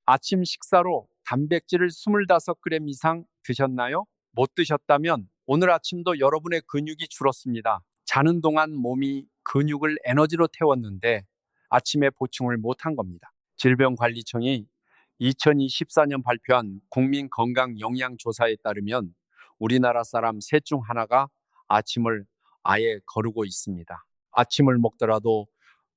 아침 식사로 단백질을 25g 이상 드셨나요? 못 드셨다면 오늘 아침도 여러분의 근육이 줄었습니다. 자는 동안 몸이 근육을 에너지로 태웠는데 아침에 보충을 못한 겁니다. 질병관리청이 2024년 발표한 국민건강영양조사에 따르면 우리나라 사람 셋 중 하나가 아침을 아예 거르고 있습니다. 아침을 먹더라도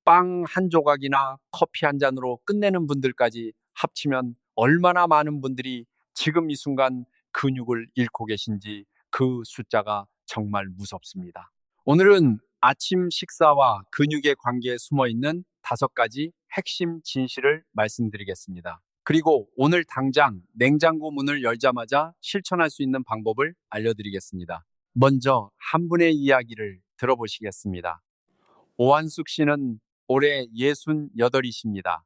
빵 한 조각이나 커피 한 잔으로 끝내는 분들까지 합치면 얼마나 많은 분들이 지금 이 순간 근육을 잃고 계신지 그 숫자가 정말 무섭습니다. 오늘은 아침 식사와 근육의 관계에 숨어 있는 5가지 핵심 진실을 말씀드리겠습니다. 그리고 오늘 당장 냉장고 문을 열자마자 실천할 수 있는 방법을 알려드리겠습니다. 먼저 한 분의 이야기를 들어보시겠습니다. 오한숙 씨는 올해 68이십니다.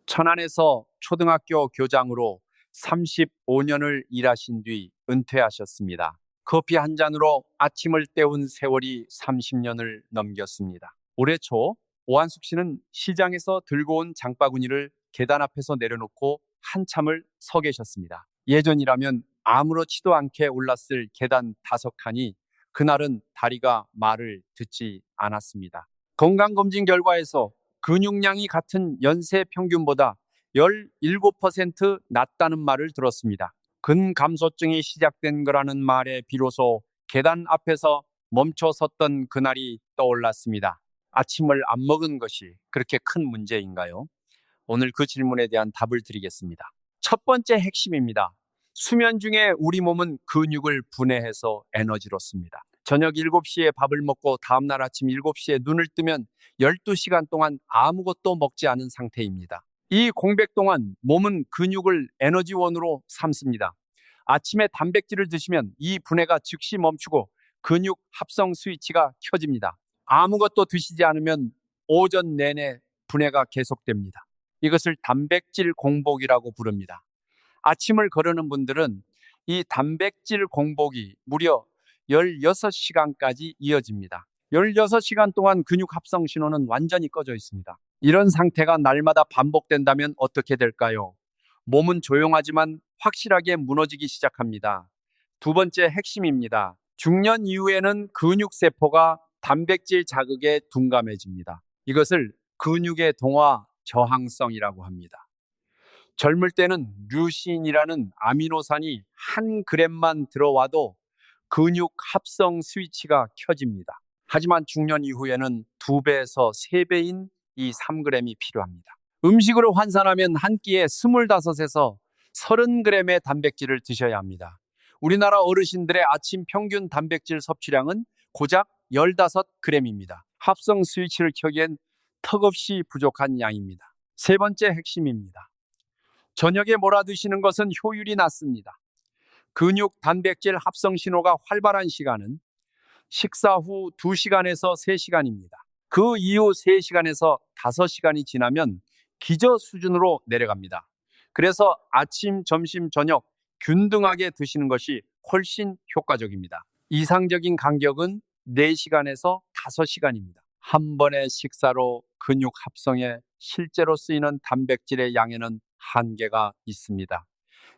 천안에서 초등학교 교장으로 35년을 일하신 뒤 은퇴하셨습니다. 커피 한 잔으로 아침을 때운 세월이 30년을 넘겼습니다. 올해 초 오한숙 씨는 시장에서 들고 온 장바구니를 계단 앞에서 내려놓고 한참을 서 계셨습니다. 예전이라면 아무렇지도 않게 올랐을 계단 5칸이 그날은 다리가 말을 듣지 않았습니다. 건강검진 결과에서 근육량이 같은 연세 평균보다 17% 낮다는 말을 들었습니다. 근감소증이 시작된 거라는 말에 비로소 계단 앞에서 멈춰 섰던 그날이 떠올랐습니다. 아침을 안 먹은 것이 그렇게 큰 문제인가요? 오늘 그 질문에 대한 답을 드리겠습니다. 첫 번째 핵심입니다. 수면 중에 우리 몸은 근육을 분해해서 에너지로 씁니다. 저녁 7시에 밥을 먹고 다음날 아침 7시에 눈을 뜨면 12시간 동안 아무것도 먹지 않은 상태입니다. 이 공백 동안 몸은 근육을 에너지원으로 삼습니다. 아침에 단백질을 드시면 이 분해가 즉시 멈추고 근육 합성 스위치가 켜집니다. 아무것도 드시지 않으면 오전 내내 분해가 계속됩니다. 이것을 단백질 공복이라고 부릅니다. 아침을 거르는 분들은 이 단백질 공복이 무려 16시간까지 이어집니다. 16시간 동안 근육 합성 신호는 완전히 꺼져 있습니다. 이런 상태가 날마다 반복된다면 어떻게 될까요? 몸은 조용하지만 확실하게 무너지기 시작합니다. 두 번째 핵심입니다. 중년 이후에는 근육세포가 단백질 자극에 둔감해집니다. 이것을 근육의 동화 저항성이라고 합니다. 젊을 때는 류신이라는 아미노산이 1g만 들어와도 근육 합성 스위치가 켜집니다. 하지만 중년 이후에는 2배에서 3배인 이 3g이 필요합니다. 음식으로 환산하면 한 끼에 25에서 30g의 단백질을 드셔야 합니다. 우리나라 어르신들의 아침 평균 단백질 섭취량은 고작 15g입니다. 합성 스위치를 켜기엔 턱없이 부족한 양입니다. 세 번째 핵심입니다. 저녁에 몰아드시는 것은 효율이 낮습니다. 근육 단백질 합성 신호가 활발한 시간은 식사 후 2시간에서 3시간입니다. 그 이후 3시간에서 5시간이 지나면 기저 수준으로 내려갑니다. 그래서 아침, 점심, 저녁 균등하게 드시는 것이 훨씬 효과적입니다. 이상적인 간격은 4시간에서 5시간입니다. 한 번의 식사로 근육 합성에 실제로 쓰이는 단백질의 양에는 한계가 있습니다.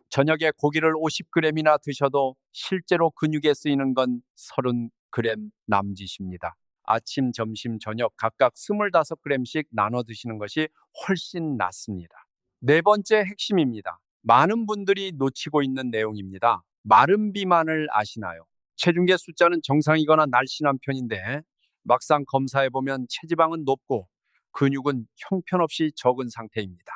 저녁에 고기를 50g이나 드셔도 실제로 근육에 쓰이는 건 30g 남짓입니다. 아침, 점심, 저녁 각각 25g씩 나눠 드시는 것이 훨씬 낫습니다. 네 번째 핵심입니다. 많은 분들이 놓치고 있는 내용입니다. 마른 비만을 아시나요? 체중계 숫자는 정상이거나 날씬한 편인데 막상 검사해보면 체지방은 높고 근육은 형편없이 적은 상태입니다.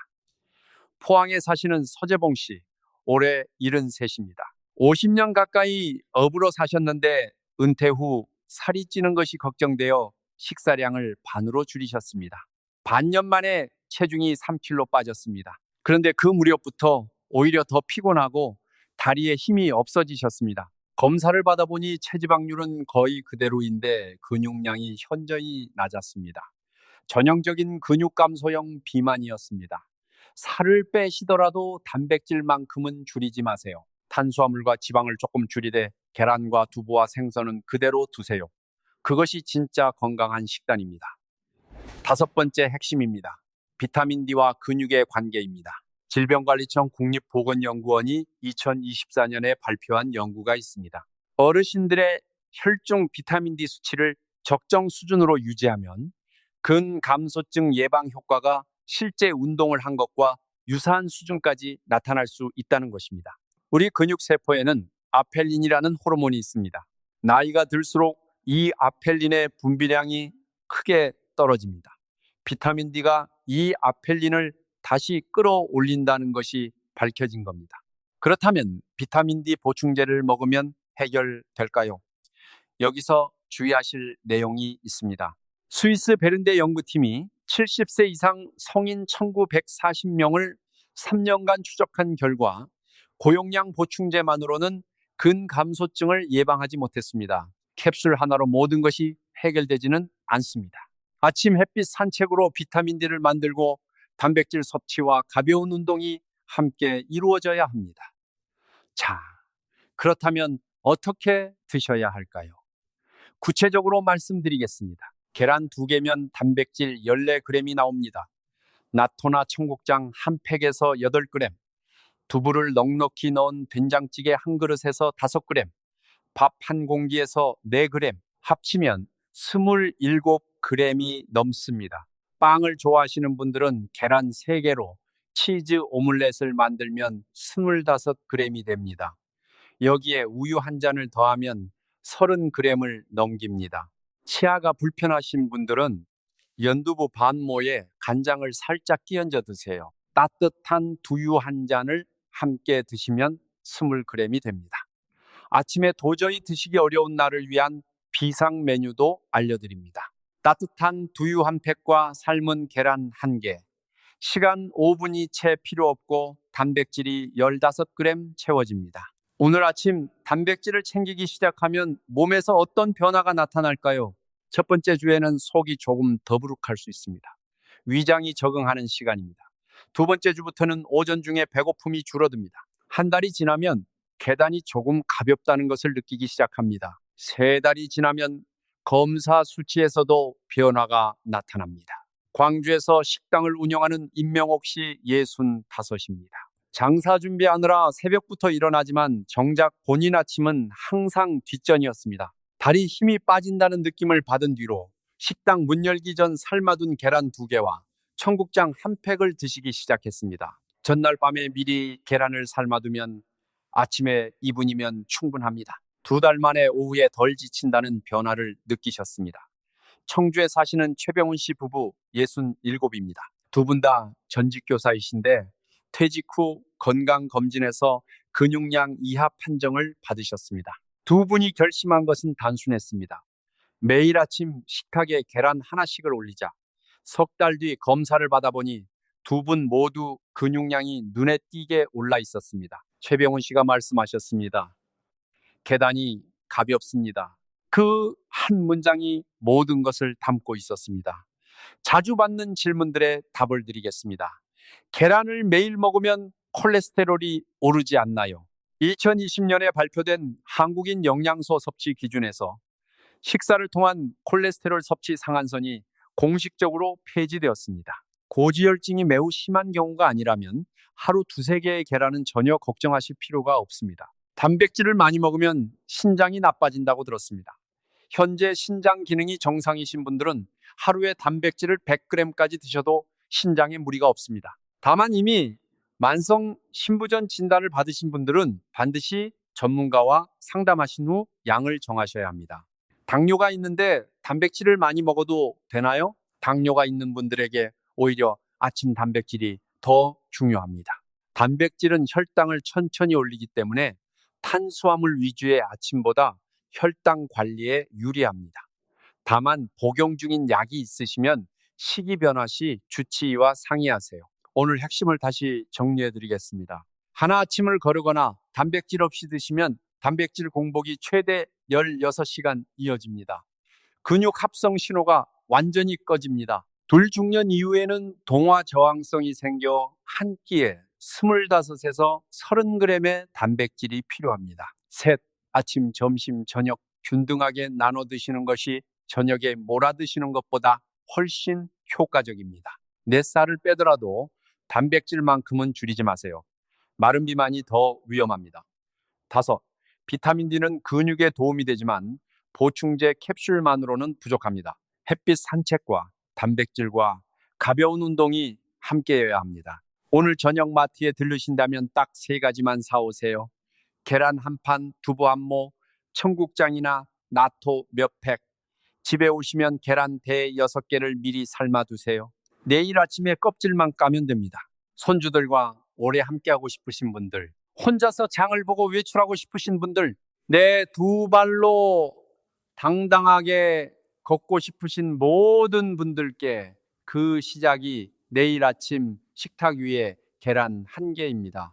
포항에 사시는 서재봉 씨, 올해 73입니다. 50년 가까이 어부로 사셨는데 은퇴 후 살이 찌는 것이 걱정되어 식사량을 반으로 줄이셨습니다. 반년 만에 체중이 3kg 빠졌습니다. 그런데 그 무렵부터 오히려 더 피곤하고 다리에 힘이 없어지셨습니다. 검사를 받아보니 체지방률은 거의 그대로인데 근육량이 현저히 낮았습니다. 전형적인 근육 감소형 비만이었습니다. 살을 빼시더라도 단백질만큼은 줄이지 마세요. 탄수화물과 지방을 조금 줄이되 계란과 두부와 생선은 그대로 두세요. 그것이 진짜 건강한 식단입니다. 5번째 핵심입니다. 비타민 D와 근육의 관계입니다. 질병관리청 국립보건연구원이 2024년에 발표한 연구가 있습니다. 어르신들의 혈중 비타민 D 수치를 적정 수준으로 유지하면 근감소증 예방 효과가 실제 운동을 한 것과 유사한 수준까지 나타날 수 있다는 것입니다. 우리 근육세포에는 아펠린이라는 호르몬이 있습니다. 나이가 들수록 이 아펠린의 분비량이 크게 떨어집니다. 비타민 D가 이 아펠린을 다시 끌어올린다는 것이 밝혀진 겁니다. 그렇다면 비타민 D 보충제를 먹으면 해결될까요? 여기서 주의하실 내용이 있습니다. 스위스 베른대 연구팀이 70세 이상 성인 1940명을 3년간 추적한 결과 고용량 보충제만으로는 근감소증을 예방하지 못했습니다. 캡슐 하나로 모든 것이 해결되지는 않습니다. 아침 햇빛 산책으로 비타민 D를 만들고 단백질 섭취와 가벼운 운동이 함께 이루어져야 합니다. 자, 그렇다면 어떻게 드셔야 할까요? 구체적으로 말씀드리겠습니다. 계란 2개면 단백질 14g이 나옵니다. 나토나 청국장 한 팩에서 8g, 두부를 넉넉히 넣은 된장찌개 한 그릇에서 5g, 밥 한 공기에서 4g, 합치면 27g이 넘습니다. 빵을 좋아하시는 분들은 계란 3개로 치즈 오믈렛을 만들면 25g이 됩니다. 여기에 우유 한 잔을 더하면 30g을 넘깁니다. 치아가 불편하신 분들은 연두부 반모에 간장을 살짝 끼얹어 드세요. 따뜻한 두유 한 잔을 함께 드시면 20g이 됩니다. 아침에 도저히 드시기 어려운 날을 위한 비상 메뉴도 알려드립니다. 따뜻한 두유 한 팩과 삶은 계란 1개, 시간 5분이 채 필요 없고 단백질이 15g 채워집니다. 오늘 아침 단백질을 챙기기 시작하면 몸에서 어떤 변화가 나타날까요? 첫 번째 주에는 속이 조금 더부룩할 수 있습니다. 위장이 적응하는 시간입니다. 두 번째 주부터는 오전 중에 배고픔이 줄어듭니다. 한 달이 지나면 계단이 조금 가볍다는 것을 느끼기 시작합니다. 3달이 지나면 검사 수치에서도 변화가 나타납니다. 광주에서 식당을 운영하는 임명옥 씨 65입니다. 장사 준비하느라 새벽부터 일어나지만 정작 본인 아침은 항상 뒷전이었습니다. 다리 힘이 빠진다는 느낌을 받은 뒤로 식당 문 열기 전 삶아둔 계란 2개와 청국장 한 팩을 드시기 시작했습니다. 전날 밤에 미리 계란을 삶아두면 아침에 2분이면 충분합니다. 2달 만에 오후에 덜 지친다는 변화를 느끼셨습니다. 청주에 사시는 최병훈 씨 부부 67입니다. 두 분 다 전직 교사이신데 퇴직 후 건강검진에서 근육량 이하 판정을 받으셨습니다. 두 분이 결심한 것은 단순했습니다. 매일 아침 식탁에 계란 하나씩을 올리자. 석 달 뒤 검사를 받아보니 두 분 모두 근육량이 눈에 띄게 올라 있었습니다. 최병훈 씨가 말씀하셨습니다. 계단이 가볍습니다. 그 한 문장이 모든 것을 담고 있었습니다. 자주 받는 질문들에 답을 드리겠습니다. 계란을 매일 먹으면 콜레스테롤이 오르지 않나요? 2020년에 발표된 한국인 영양소 섭취 기준에서 식사를 통한 콜레스테롤 섭취 상한선이 공식적으로 폐지되었습니다. 고지혈증이 매우 심한 경우가 아니라면 하루 2-3개의 계란은 전혀 걱정하실 필요가 없습니다. 단백질을 많이 먹으면 신장이 나빠진다고 들었습니다. 현재 신장 기능이 정상이신 분들은 하루에 단백질을 100g까지 드셔도 신장에 무리가 없습니다. 다만 이미 만성 신부전 진단을 받으신 분들은 반드시 전문가와 상담하신 후 양을 정하셔야 합니다. 당뇨가 있는데 단백질을 많이 먹어도 되나요? 당뇨가 있는 분들에게 오히려 아침 단백질이 더 중요합니다. 단백질은 혈당을 천천히 올리기 때문에 탄수화물 위주의 아침보다 혈당 관리에 유리합니다. 다만 복용 중인 약이 있으시면 식이 변화 시 주치의와 상의하세요. 오늘 핵심을 다시 정리해 드리겠습니다. 하나아침을 거르거나 단백질 없이 드시면 단백질 공복이 최대 16시간 이어집니다. 근육 합성 신호가 완전히 꺼집니다. 돌중년 이후에는 동화 저항성이 생겨 한 끼에 25에서 30g의 단백질이 필요합니다. 셋, 아침, 점심, 저녁 균등하게 나눠 드시는 것이 저녁에 몰아 드시는 것보다 훨씬 효과적입니다. 내 쌀을 빼더라도 단백질만큼은 줄이지 마세요. 마른 비만이 더 위험합니다. 5. 비타민 D는 근육에 도움이 되지만 보충제 캡슐만으로는 부족합니다. 햇빛 산책과 단백질과 가벼운 운동이 함께여야 합니다. 오늘 저녁 마트에 들르신다면 딱 3가지만 사오세요. 계란 한 판, 두부 한 모, 청국장이나 나토 몇 팩. 집에 오시면 계란 대 6개를 미리 삶아 두세요. 내일 아침에 껍질만 까면 됩니다. 손주들과 오래 함께하고 싶으신 분들, 혼자서 장을 보고 외출하고 싶으신 분들, 내 2발로 당당하게 걷고 싶으신 모든 분들께 그 시작이 내일 아침 식탁 위에 계란 1개입니다.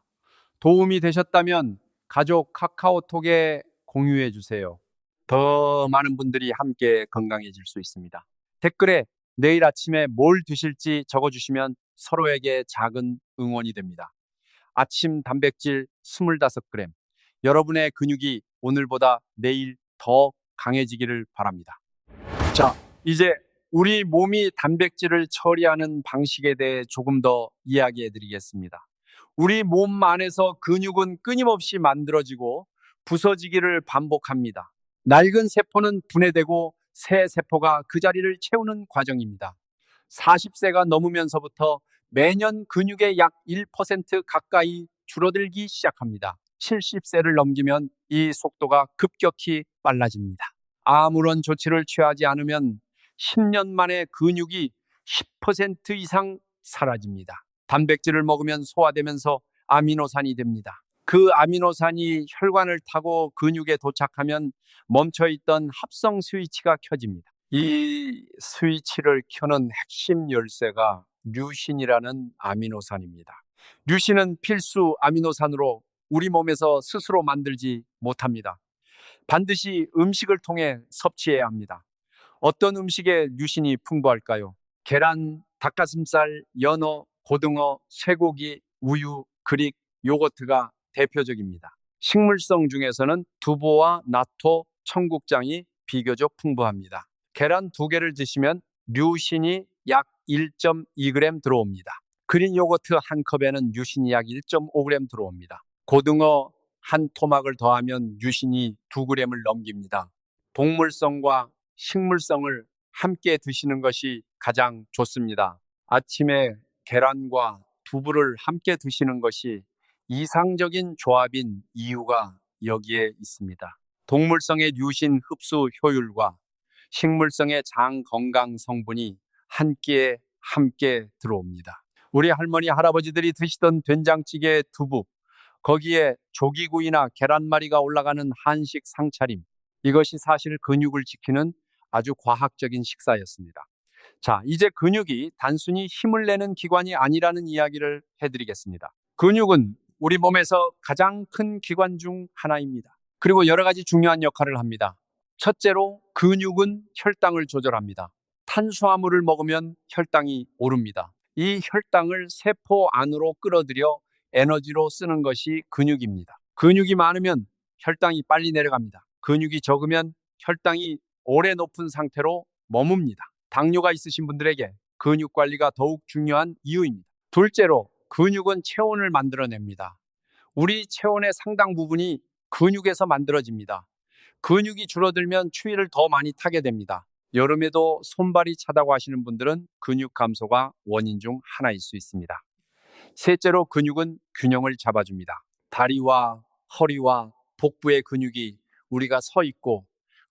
도움이 되셨다면 가족 카카오톡에 공유해 주세요. 더 많은 분들이 함께 건강해질 수 있습니다. 댓글에 내일 아침에 뭘 드실지 적어주시면 서로에게 작은 응원이 됩니다. 아침 단백질 25g. 여러분의 근육이 오늘보다 내일 더 강해지기를 바랍니다. 자, 이제 우리 몸이 단백질을 처리하는 방식에 대해 조금 더 이야기해 드리겠습니다. 우리 몸 안에서 근육은 끊임없이 만들어지고 부서지기를 반복합니다. 낡은 세포는 분해되고 새 세포가 그 자리를 채우는 과정입니다. 40세가 넘으면서부터 매년 근육의 약 1% 가까이 줄어들기 시작합니다. 70세를 넘기면 이 속도가 급격히 빨라집니다. 아무런 조치를 취하지 않으면 10년 만에 근육이 10% 이상 사라집니다. 단백질을 먹으면 소화되면서 아미노산이 됩니다. 그 아미노산이 혈관을 타고 근육에 도착하면 멈춰있던 합성 스위치가 켜집니다. 이 스위치를 켜는 핵심 열쇠가 류신이라는 아미노산입니다. 류신은 필수 아미노산으로 우리 몸에서 스스로 만들지 못합니다. 반드시 음식을 통해 섭취해야 합니다. 어떤 음식에 류신이 풍부할까요? 계란, 닭가슴살, 연어, 고등어, 쇠고기, 우유, 그릭, 요거트가 대표적입니다. 식물성 중에서는 두부와 나토, 청국장이 비교적 풍부합니다. 계란 2개를 드시면 류신이 약 1.2g 들어옵니다. 그린 요거트 한 컵에는 류신이 약 1.5g 들어옵니다. 고등어 한 토막을 더하면 류신이 2g을 넘깁니다. 동물성과 식물성을 함께 드시는 것이 가장 좋습니다. 아침에 계란과 두부를 함께 드시는 것이 이상적인 조합인 이유가 여기에 있습니다. 동물성의 류신 흡수 효율과 식물성의 장 건강 성분이 한 끼에 함께 들어옵니다. 우리 할머니, 할아버지들이 드시던 된장찌개 두부, 거기에 조기구이나 계란말이가 올라가는 한식 상차림, 이것이 사실 근육을 지키는 아주 과학적인 식사였습니다. 자, 이제 근육이 단순히 힘을 내는 기관이 아니라는 이야기를 해드리겠습니다. 근육은 우리 몸에서 가장 큰 기관 중 하나입니다. 그리고 여러 가지 중요한 역할을 합니다. 첫째로 근육은 혈당을 조절합니다. 탄수화물을 먹으면 혈당이 오릅니다. 이 혈당을 세포 안으로 끌어들여 에너지로 쓰는 것이 근육입니다. 근육이 많으면 혈당이 빨리 내려갑니다. 근육이 적으면 혈당이 오래 높은 상태로 머뭅니다. 당뇨가 있으신 분들에게 근육 관리가 더욱 중요한 이유입니다. 둘째로 근육은 체온을 만들어냅니다. 우리 체온의 상당 부분이 근육에서 만들어집니다. 근육이 줄어들면 추위를 더 많이 타게 됩니다. 여름에도 손발이 차다고 하시는 분들은 근육 감소가 원인 중 하나일 수 있습니다. 셋째로 근육은 균형을 잡아줍니다. 다리와 허리와 복부의 근육이 우리가 서 있고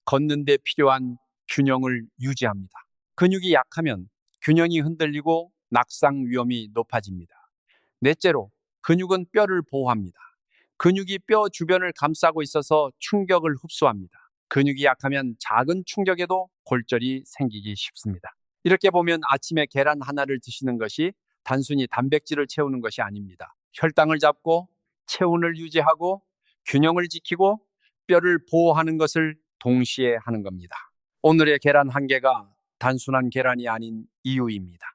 걷는 데 필요한 균형을 유지합니다. 근육이 약하면 균형이 흔들리고 낙상 위험이 높아집니다. 넷째로 근육은 뼈를 보호합니다. 근육이 뼈 주변을 감싸고 있어서 충격을 흡수합니다. 근육이 약하면 작은 충격에도 골절이 생기기 쉽습니다. 이렇게 보면 아침에 계란 하나를 드시는 것이 단순히 단백질을 채우는 것이 아닙니다. 혈당을 잡고 체온을 유지하고 균형을 지키고 뼈를 보호하는 것을 동시에 하는 겁니다. 오늘의 계란 1개가 단순한 계란이 아닌 이유입니다.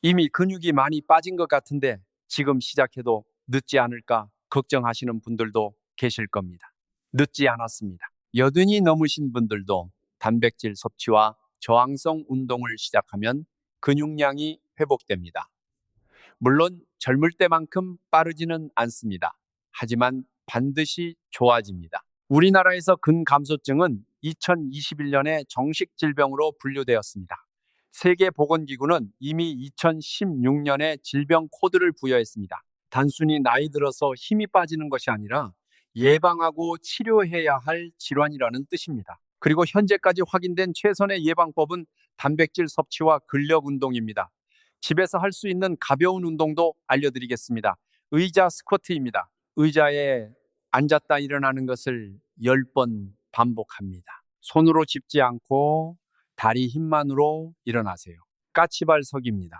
이미 근육이 많이 빠진 것 같은데 지금 시작해도 늦지 않을까 걱정하시는 분들도 계실 겁니다. 늦지 않았습니다. 여든이 넘으신 분들도 단백질 섭취와 저항성 운동을 시작하면 근육량이 회복됩니다. 물론 젊을 때만큼 빠르지는 않습니다. 하지만 반드시 좋아집니다. 우리나라에서 근감소증은 2021년에 정식 질병으로 분류되었습니다. 세계보건기구는 이미 2016년에 질병 코드를 부여했습니다. 단순히 나이 들어서 힘이 빠지는 것이 아니라 예방하고 치료해야 할 질환이라는 뜻입니다. 그리고 현재까지 확인된 최선의 예방법은 단백질 섭취와 근력 운동입니다. 집에서 할 수 있는 가벼운 운동도 알려드리겠습니다. 의자 스쿼트입니다. 의자에 앉았다 일어나는 것을 10번 반복합니다. 손으로 짚지 않고 다리 힘만으로 일어나세요. 까치발석입니다.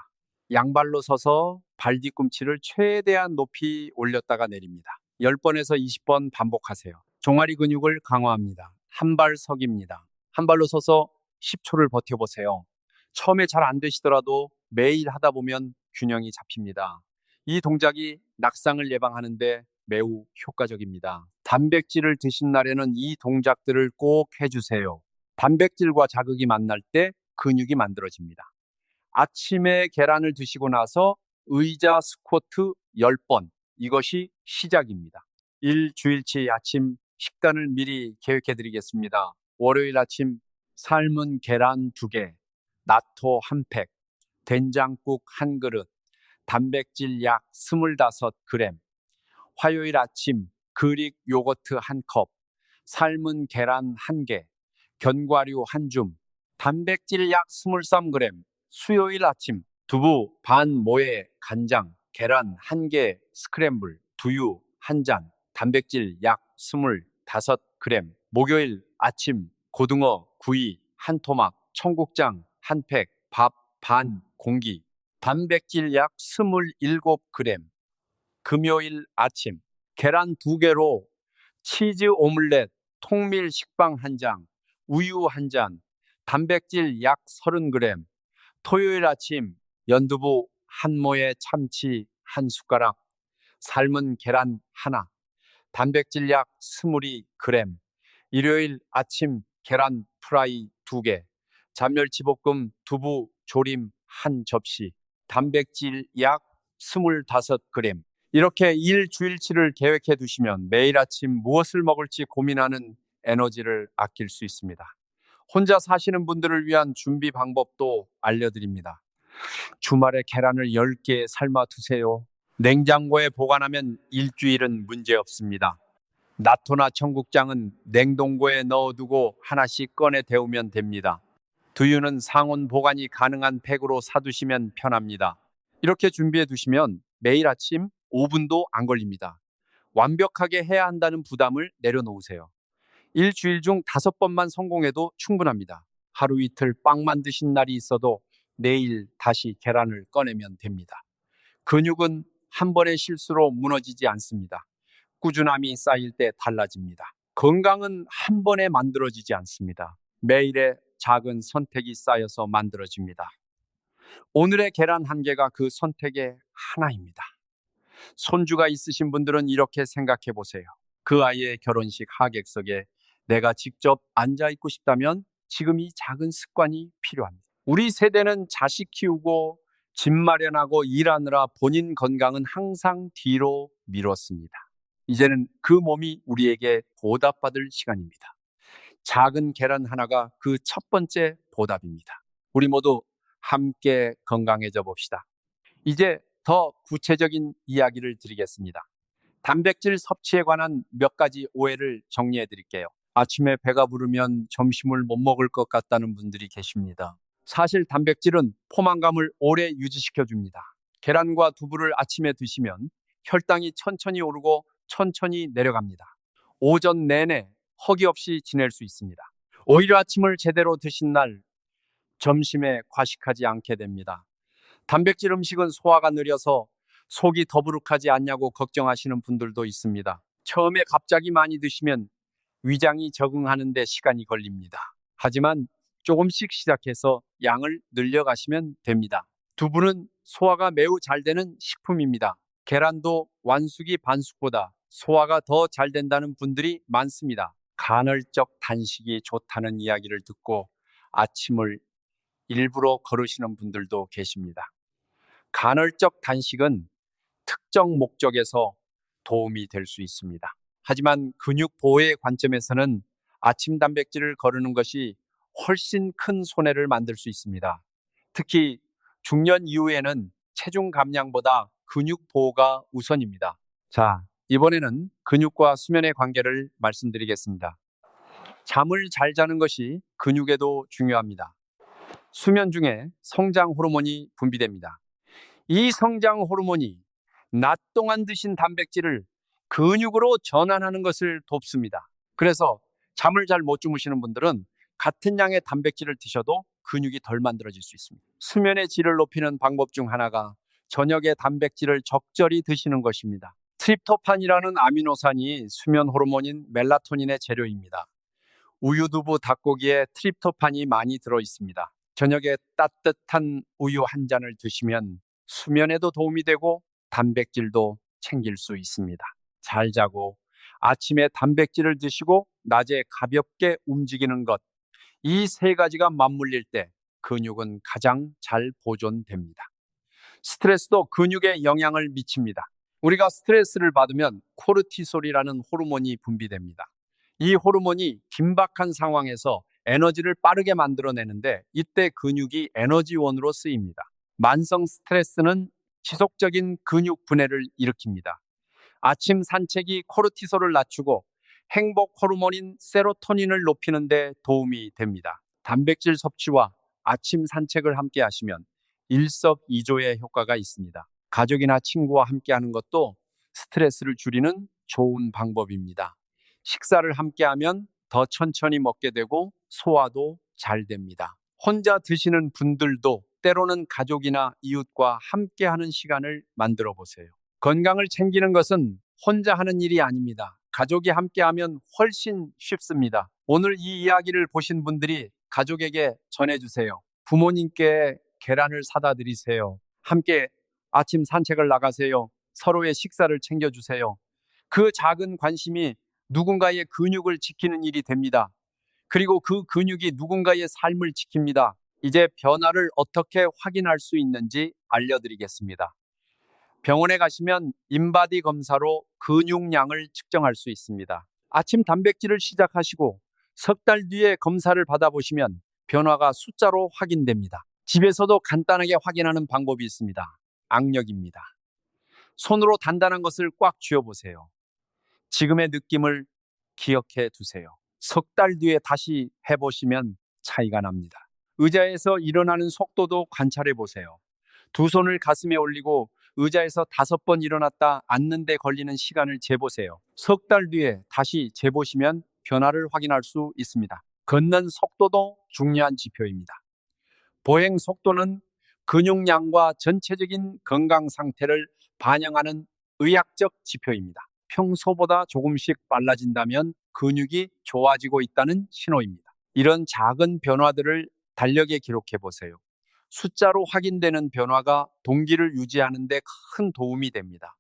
양발로 서서 발 뒤꿈치를 최대한 높이 올렸다가 내립니다. 10번에서 20번 반복하세요. 종아리 근육을 강화합니다. 한발석입니다. 한 발로 서서 10초를 버텨보세요. 처음에 잘 안 되시더라도 매일 하다 보면 균형이 잡힙니다. 이 동작이 낙상을 예방하는데 매우 효과적입니다. 단백질을 드신 날에는 이 동작들을 꼭 해주세요. 단백질과 자극이 만날 때 근육이 만들어집니다. 아침에 계란을 드시고 나서 의자 스쿼트 10번. 이것이 시작입니다. 일주일치 아침 식단을 미리 계획해 드리겠습니다. 월요일 아침 삶은 계란 2개, 나토 1팩, 된장국 1그릇, 단백질 약 25g. 화요일 아침 그릭 요거트 1컵, 삶은 계란 1개, 견과류 1줌, 단백질 약 23g. 수요일 아침 두부 반 모에 간장, 계란 1개 스크램블, 두유 1잔, 단백질 약 25g. 목요일 아침 고등어 구이 1토막, 청국장 1팩, 밥 반 공기, 단백질 약 27g. 금요일 아침 계란 2개로 치즈 오믈렛, 통밀 식빵 1장, 우유 1잔, 단백질 약 30g. 토요일 아침 연두부 1모에 참치 1숟가락, 삶은 계란 1, 단백질 약 20g. 일요일 아침 계란 프라이 2개, 잔멸치볶음 두부 조림 1접시, 단백질 약 25g. 이렇게 일주일치를 계획해 두시면 매일 아침 무엇을 먹을지 고민하는 에너지를 아낄 수 있습니다. 혼자 사시는 분들을 위한 준비 방법도 알려드립니다. 주말에 계란을 10개 삶아 두세요. 냉장고에 보관하면 일주일은 문제 없습니다. 나토나 청국장은 냉동고에 넣어두고 하나씩 꺼내 데우면 됩니다. 두유는 상온 보관이 가능한 팩으로 사두시면 편합니다. 이렇게 준비해 두시면 매일 아침 5분도 안 걸립니다. 완벽하게 해야 한다는 부담을 내려놓으세요. 일주일 중 5번만 성공해도 충분합니다. 하루 이틀 빵만 드신 날이 있어도 내일 다시 계란을 꺼내면 됩니다. 근육은 한 번의 실수로 무너지지 않습니다. 꾸준함이 쌓일 때 달라집니다. 건강은 한 번에 만들어지지 않습니다. 매일의 작은 선택이 쌓여서 만들어집니다. 오늘의 계란 1개가 그 선택의 하나입니다. 손주가 있으신 분들은 이렇게 생각해 보세요. 그 아이의 결혼식 하객석에 내가 직접 앉아 있고 싶다면 지금 이 작은 습관이 필요합니다. 우리 세대는 자식 키우고 집 마련하고 일하느라 본인 건강은 항상 뒤로 미뤘습니다. 이제는 그 몸이 우리에게 보답받을 시간입니다. 작은 계란 하나가 그 첫 번째 보답입니다. 우리 모두 함께 건강해져 봅시다. 이제 더 구체적인 이야기를 드리겠습니다. 단백질 섭취에 관한 몇 가지 오해를 정리해 드릴게요. 아침에 배가 부르면 점심을 못 먹을 것 같다는 분들이 계십니다. 사실 단백질은 포만감을 오래 유지시켜 줍니다. 계란과 두부를 아침에 드시면 혈당이 천천히 오르고 천천히 내려갑니다. 오전 내내 허기 없이 지낼 수 있습니다. 오히려 아침을 제대로 드신 날 점심에 과식하지 않게 됩니다. 단백질 음식은 소화가 느려서 속이 더부룩하지 않냐고 걱정하시는 분들도 있습니다. 처음에 갑자기 많이 드시면 위장이 적응하는 데 시간이 걸립니다. 하지만 조금씩 시작해서 양을 늘려가시면 됩니다. 두부는 소화가 매우 잘 되는 식품입니다. 계란도 완숙이 반숙보다 소화가 더 잘 된다는 분들이 많습니다. 간헐적 단식이 좋다는 이야기를 듣고 아침을 일부러 거르시는 분들도 계십니다. 간헐적 단식은 특정 목적에서 도움이 될 수 있습니다. 하지만 근육 보호의 관점에서는 아침 단백질을 거르는 것이 훨씬 큰 손해를 만들 수 있습니다. 특히 중년 이후에는 체중 감량보다 근육 보호가 우선입니다. 자, 이번에는 근육과 수면의 관계를 말씀드리겠습니다. 잠을 잘 자는 것이 근육에도 중요합니다. 수면 중에 성장 호르몬이 분비됩니다. 이 성장 호르몬이 낮 동안 드신 단백질을 근육으로 전환하는 것을 돕습니다. 그래서 잠을 잘 못 주무시는 분들은 같은 양의 단백질을 드셔도 근육이 덜 만들어질 수 있습니다. 수면의 질을 높이는 방법 중 하나가 저녁에 단백질을 적절히 드시는 것입니다. 트립토판이라는 아미노산이 수면 호르몬인 멜라토닌의 재료입니다. 우유, 두부, 닭고기에 트립토판이 많이 들어 있습니다. 저녁에 따뜻한 우유 한 잔을 드시면 수면에도 도움이 되고 단백질도 챙길 수 있습니다. 잘 자고 아침에 단백질을 드시고 낮에 가볍게 움직이는 것, 이 세 가지가 맞물릴 때 근육은 가장 잘 보존됩니다. 스트레스도 근육에 영향을 미칩니다. 우리가 스트레스를 받으면 코르티솔이라는 호르몬이 분비됩니다. 이 호르몬이 긴박한 상황에서 에너지를 빠르게 만들어내는데 이때 근육이 에너지원으로 쓰입니다. 만성 스트레스는 지속적인 근육 분해를 일으킵니다. 아침 산책이 코르티솔을 낮추고 행복 호르몬인 세로토닌을 높이는 데 도움이 됩니다. 단백질 섭취와 아침 산책을 함께 하시면 일석이조의 효과가 있습니다. 가족이나 친구와 함께 하는 것도 스트레스를 줄이는 좋은 방법입니다. 식사를 함께 하면 더 천천히 먹게 되고 소화도 잘 됩니다. 혼자 드시는 분들도 때로는 가족이나 이웃과 함께 하는 시간을 만들어 보세요. 건강을 챙기는 것은 혼자 하는 일이 아닙니다. 가족이 함께하면 훨씬 쉽습니다. 오늘 이 이야기를 보신 분들이 가족에게 전해주세요. 부모님께 계란을 사다 드리세요. 함께 아침 산책을 나가세요. 서로의 식사를 챙겨주세요. 그 작은 관심이 누군가의 근육을 지키는 일이 됩니다. 그리고 그 근육이 누군가의 삶을 지킵니다. 이제 변화를 어떻게 확인할 수 있는지 알려드리겠습니다. 병원에 가시면 인바디 검사로 근육량을 측정할 수 있습니다. 아침 단백질을 시작하시고 석 달 뒤에 검사를 받아보시면 변화가 숫자로 확인됩니다. 집에서도 간단하게 확인하는 방법이 있습니다. 악력입니다. 손으로 단단한 것을 꽉 쥐어보세요. 지금의 느낌을 기억해 두세요. 석 달 뒤에 다시 해보시면 차이가 납니다. 의자에서 일어나는 속도도 관찰해 보세요. 두 손을 가슴에 올리고 의자에서 5번 일어났다 앉는 데 걸리는 시간을 재보세요. 석 달 뒤에 다시 재보시면 변화를 확인할 수 있습니다. 걷는 속도도 중요한 지표입니다. 보행 속도는 근육량과 전체적인 건강 상태를 반영하는 의학적 지표입니다. 평소보다 조금씩 빨라진다면 근육이 좋아지고 있다는 신호입니다. 이런 작은 변화들을 달력에 기록해 보세요. 숫자로 확인되는 변화가 동기를 유지하는 데 큰 도움이 됩니다.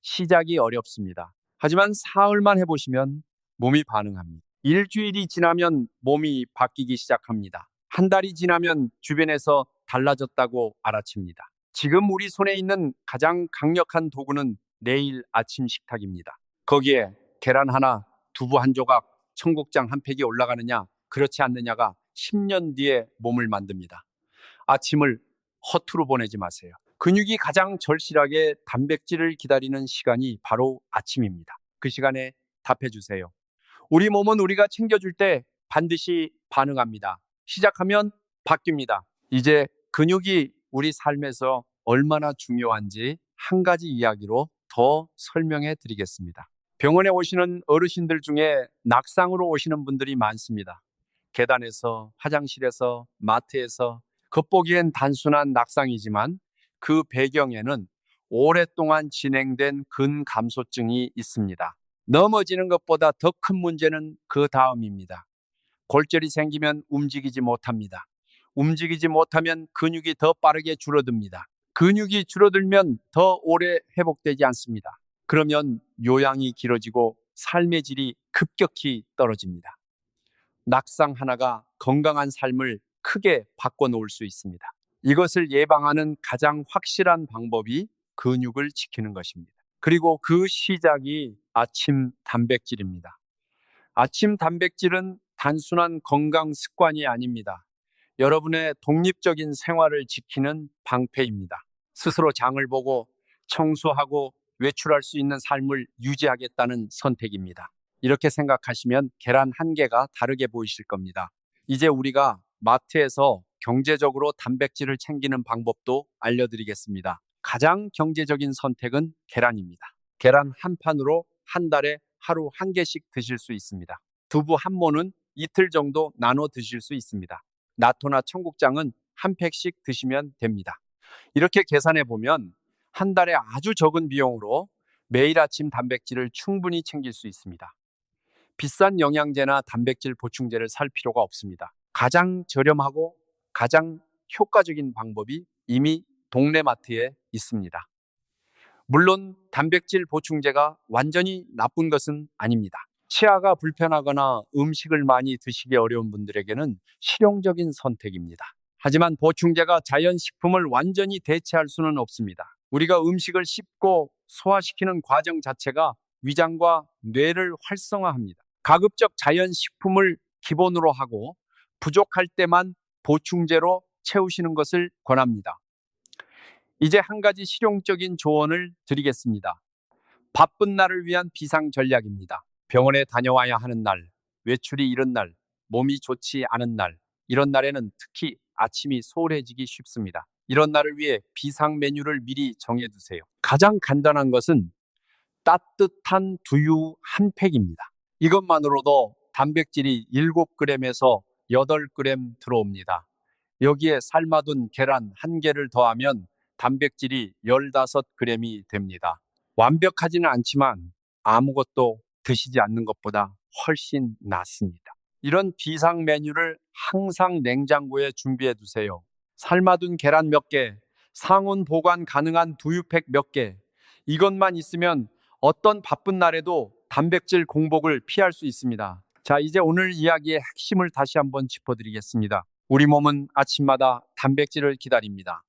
시작이 어렵습니다. 하지만 사흘만 해보시면 몸이 반응합니다. 일주일이 지나면 몸이 바뀌기 시작합니다. 한 달이 지나면 주변에서 달라졌다고 알아챕니다. 지금 우리 손에 있는 가장 강력한 도구는 내일 아침 식탁입니다. 거기에 계란 하나, 두부 한 조각, 청국장 한 팩이 올라가느냐, 그렇지 않느냐가 10년 뒤에 몸을 만듭니다. 아침을 허투루 보내지 마세요. 근육이 가장 절실하게 단백질을 기다리는 시간이 바로 아침입니다. 그 시간에 답해주세요. 우리 몸은 우리가 챙겨줄 때 반드시 반응합니다. 시작하면 바뀝니다. 이제 근육이 우리 삶에서 얼마나 중요한지 한 가지 이야기로 더 설명해 드리겠습니다. 병원에 오시는 어르신들 중에 낙상으로 오시는 분들이 많습니다. 계단에서, 화장실에서, 마트에서 겉보기엔 단순한 낙상이지만 그 배경에는 오랫동안 진행된 근감소증이 있습니다. 넘어지는 것보다 더 큰 문제는 그 다음입니다. 골절이 생기면 움직이지 못합니다. 움직이지 못하면 근육이 더 빠르게 줄어듭니다. 근육이 줄어들면 더 오래 회복되지 않습니다. 그러면 요양이 길어지고 삶의 질이 급격히 떨어집니다. 낙상 하나가 건강한 삶을 크게 바꿔놓을 수 있습니다. 이것을 예방하는 가장 확실한 방법이 근육을 지키는 것입니다. 그리고 그 시작이 아침 단백질입니다. 아침 단백질은 단순한 건강 습관이 아닙니다. 여러분의 독립적인 생활을 지키는 방패입니다. 스스로 장을 보고 청소하고 외출할 수 있는 삶을 유지하겠다는 선택입니다. 이렇게 생각하시면 계란 한 개가 다르게 보이실 겁니다. 이제 우리가 마트에서 경제적으로 단백질을 챙기는 방법도 알려드리겠습니다. 가장 경제적인 선택은 계란입니다. 계란 한 판으로 한 달에 하루 한 개씩 드실 수 있습니다. 두부 한 모는 이틀 정도 나눠 드실 수 있습니다. 나토나 청국장은 한 팩씩 드시면 됩니다. 이렇게 계산해 보면 한 달에 아주 적은 비용으로 매일 아침 단백질을 충분히 챙길 수 있습니다. 비싼 영양제나 단백질 보충제를 살 필요가 없습니다. 가장 저렴하고 가장 효과적인 방법이 이미 동네 마트에 있습니다. 물론 단백질 보충제가 완전히 나쁜 것은 아닙니다. 치아가 불편하거나 음식을 많이 드시기 어려운 분들에게는 실용적인 선택입니다. 하지만 보충제가 자연식품을 완전히 대체할 수는 없습니다. 우리가 음식을 씹고 소화시키는 과정 자체가 위장과 뇌를 활성화합니다. 가급적 자연식품을 기본으로 하고 부족할 때만 보충제로 채우시는 것을 권합니다. 이제 한 가지 실용적인 조언을 드리겠습니다. 바쁜 날을 위한 비상 전략입니다. 병원에 다녀와야 하는 날, 외출이 이른 날, 몸이 좋지 않은 날, 이런 날에는 특히 아침이 소홀해지기 쉽습니다. 이런 날을 위해 비상 메뉴를 미리 정해두세요. 가장 간단한 것은 따뜻한 두유 한 팩입니다. 이것만으로도 단백질이 7g에서 8g 들어옵니다. 여기에 삶아둔 계란 한 개를 더하면 단백질이 15g이 됩니다. 완벽하지는 않지만 아무것도 드시지 않는 것보다 훨씬 낫습니다. 이런 비상 메뉴를 항상 냉장고에 준비해 두세요. 삶아둔 계란 몇 개, 상온 보관 가능한 두유팩 몇 개, 이것만 있으면 어떤 바쁜 날에도 단백질 공복을 피할 수 있습니다. 자, 이제 오늘 이야기의 핵심을 다시 한번 짚어드리겠습니다. 우리 몸은 아침마다 단백질을 기다립니다.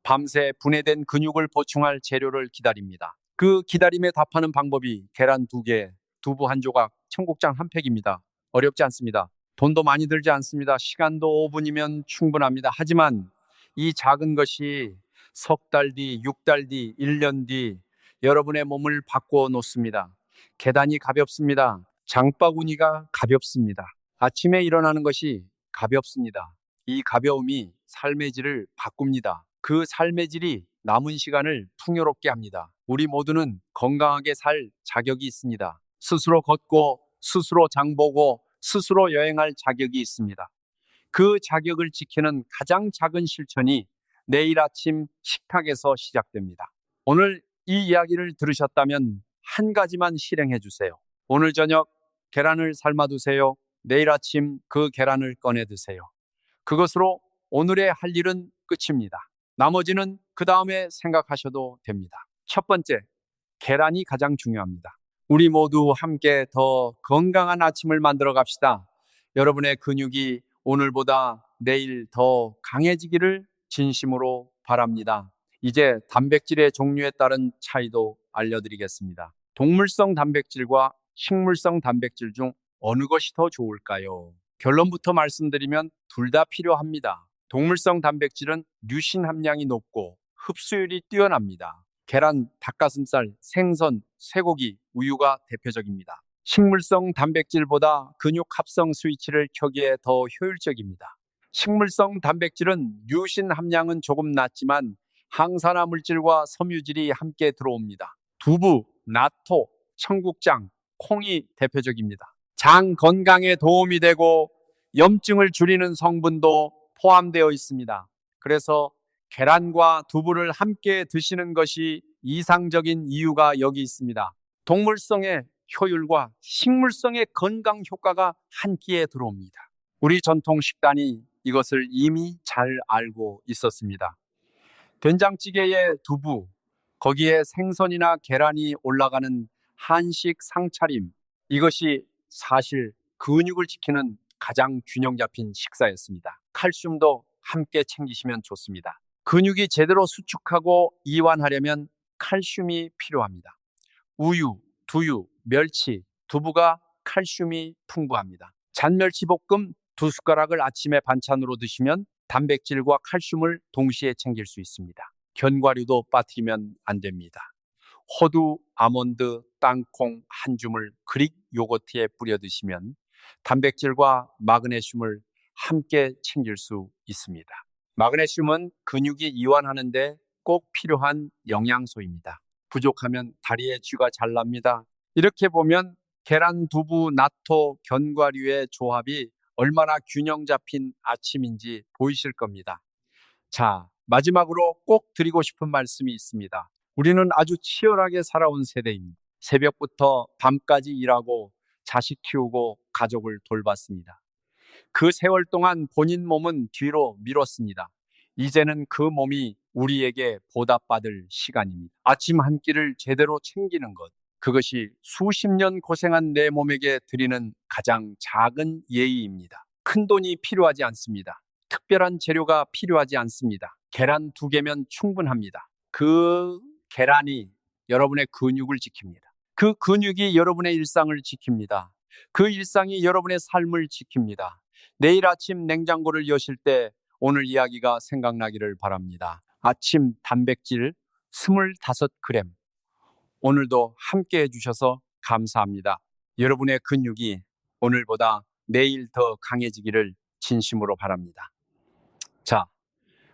밤새 분해된 근육을 보충할 재료를 기다립니다. 그 기다림에 답하는 방법이 계란 2개, 두부 한 조각, 청국장 한 팩입니다. 어렵지 않습니다. 돈도 많이 들지 않습니다. 시간도 5분이면 충분합니다. 하지만 이 작은 것이 석 달 뒤, 6달 뒤, 1년 뒤 여러분의 몸을 바꿔 놓습니다. 계단이 가볍습니다. 장바구니가 가볍습니다. 아침에 일어나는 것이 가볍습니다. 이 가벼움이 삶의 질을 바꿉니다. 그 삶의 질이 남은 시간을 풍요롭게 합니다. 우리 모두는 건강하게 살 자격이 있습니다. 스스로 걷고, 스스로 장보고, 스스로 여행할 자격이 있습니다. 그 자격을 지키는 가장 작은 실천이 내일 아침 식탁에서 시작됩니다. 오늘 이 이야기를 들으셨다면 한 가지만 실행해 주세요. 오늘 저녁 계란을 삶아 두세요. 내일 아침 그 계란을 꺼내 드세요. 그것으로 오늘의 할 일은 끝입니다. 나머지는 그 다음에 생각하셔도 됩니다. 첫 번째, 계란이 가장 중요합니다. 우리 모두 함께 더 건강한 아침을 만들어 갑시다. 여러분의 근육이 오늘보다 내일 더 강해지기를 진심으로 바랍니다. 이제 단백질의 종류에 따른 차이도 알려드리겠습니다. 동물성 단백질과 식물성 단백질 중 어느 것이 더 좋을까요? 결론부터 말씀드리면 둘 다 필요합니다. 동물성 단백질은 류신 함량이 높고 흡수율이 뛰어납니다. 계란, 닭가슴살, 생선, 쇠고기, 우유가 대표적입니다. 식물성 단백질보다 근육 합성 스위치를 켜기에 더 효율적입니다. 식물성 단백질은 류신 함량은 조금 낮지만 항산화 물질과 섬유질이 함께 들어옵니다. 두부, 나토, 청국장, 콩이 대표적입니다. 장 건강에 도움이 되고 염증을 줄이는 성분도 포함되어 있습니다. 그래서 계란과 두부를 함께 드시는 것이 이상적인 이유가 여기 있습니다. 동물성의 효율과 식물성의 건강 효과가 한 끼에 들어옵니다. 우리 전통 식단이 이것을 이미 잘 알고 있었습니다. 된장찌개에 두부, 거기에 생선이나 계란이 올라가는 한식 상차림, 이것이 사실 근육을 지키는 가장 균형 잡힌 식사였습니다. 칼슘도 함께 챙기시면 좋습니다. 근육이 제대로 수축하고 이완하려면 칼슘이 필요합니다. 우유, 두유, 멸치, 두부가 칼슘이 풍부합니다. 잔멸치볶음 2숟가락을 아침에 반찬으로 드시면 단백질과 칼슘을 동시에 챙길 수 있습니다. 견과류도 빠뜨리면 안 됩니다. 호두, 아몬드, 땅콩 한 줌을 그릭 요거트에 뿌려 드시면 단백질과 마그네슘을 함께 챙길 수 있습니다. 마그네슘은 근육이 이완하는데 꼭 필요한 영양소입니다. 부족하면 다리에 쥐가 잘 납니다. 이렇게 보면 계란, 두부, 나토, 견과류의 조합이 얼마나 균형 잡힌 아침인지 보이실 겁니다. 자, 마지막으로 꼭 드리고 싶은 말씀이 있습니다. 우리는 아주 치열하게 살아온 세대입니다. 새벽부터 밤까지 일하고 자식 키우고 가족을 돌봤습니다. 그 세월 동안 본인 몸은 뒤로 미뤘습니다. 이제는 그 몸이 우리에게 보답받을 시간입니다. 아침 한 끼를 제대로 챙기는 것, 그것이 수십 년 고생한 내 몸에게 드리는 가장 작은 예의입니다. 큰 돈이 필요하지 않습니다. 특별한 재료가 필요하지 않습니다. 계란 2개면 충분합니다. 그 계란이 여러분의 근육을 지킵니다. 그 근육이 여러분의 일상을 지킵니다. 그 일상이 여러분의 삶을 지킵니다. 내일 아침 냉장고를 여실 때 오늘 이야기가 생각나기를 바랍니다. 아침 단백질 25g. 오늘도 함께 해주셔서 감사합니다. 여러분의 근육이 오늘보다 내일 더 강해지기를 진심으로 바랍니다. 자,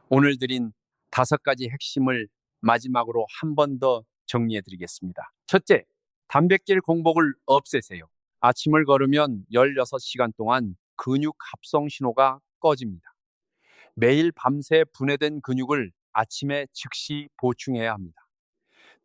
오늘 드린 5가지 핵심을 마지막으로 한 번 더 정리해 드리겠습니다. 첫째, 단백질 공복을 없애세요. 아침을 걸으면 16시간 동안 근육 합성 신호가 꺼집니다. 매일 밤새 분해된 근육을 아침에 즉시 보충해야 합니다.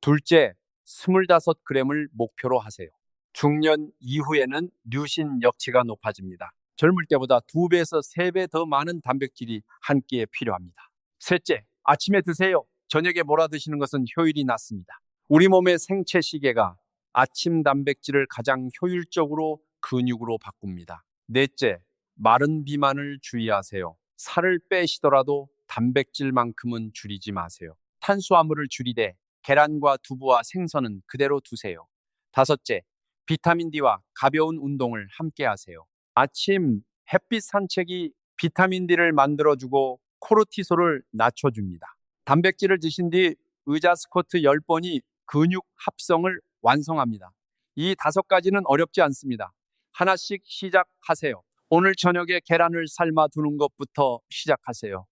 둘째, 25g을 목표로 하세요. 중년 이후에는 류신 역치가 높아집니다. 젊을 때보다 2배에서 3배 더 많은 단백질이 한 끼에 필요합니다. 셋째, 아침에 드세요. 저녁에 몰아 드시는 것은 효율이 낮습니다. 우리 몸의 생체 시계가 아침 단백질을 가장 효율적으로 근육으로 바꿉니다. 넷째, 마른 비만을 주의하세요. 살을 빼시더라도 단백질만큼은 줄이지 마세요. 탄수화물을 줄이되 계란과 두부와 생선은 그대로 두세요. 다섯째, 비타민 D와 가벼운 운동을 함께 하세요. 아침 햇빛 산책이 비타민 D를 만들어주고 코르티솔을 낮춰줍니다. 단백질을 드신 뒤 의자 스쿼트 10번이 근육 합성을 완성합니다. 이 5가지는 어렵지 않습니다. 하나씩 시작하세요. 오늘 저녁에 계란을 삶아 두는 것부터 시작하세요.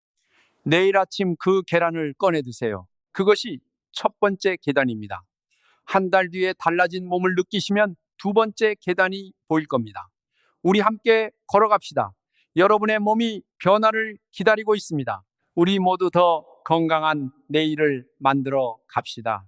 내일 아침 그 계란을 꺼내 드세요. 그것이 첫 번째 계단입니다. 한 달 뒤에 달라진 몸을 느끼시면 2번째 계단이 보일 겁니다. 우리 함께 걸어갑시다. 여러분의 몸이 변화를 기다리고 있습니다. 우리 모두 더 건강한 내일을 만들어 갑시다.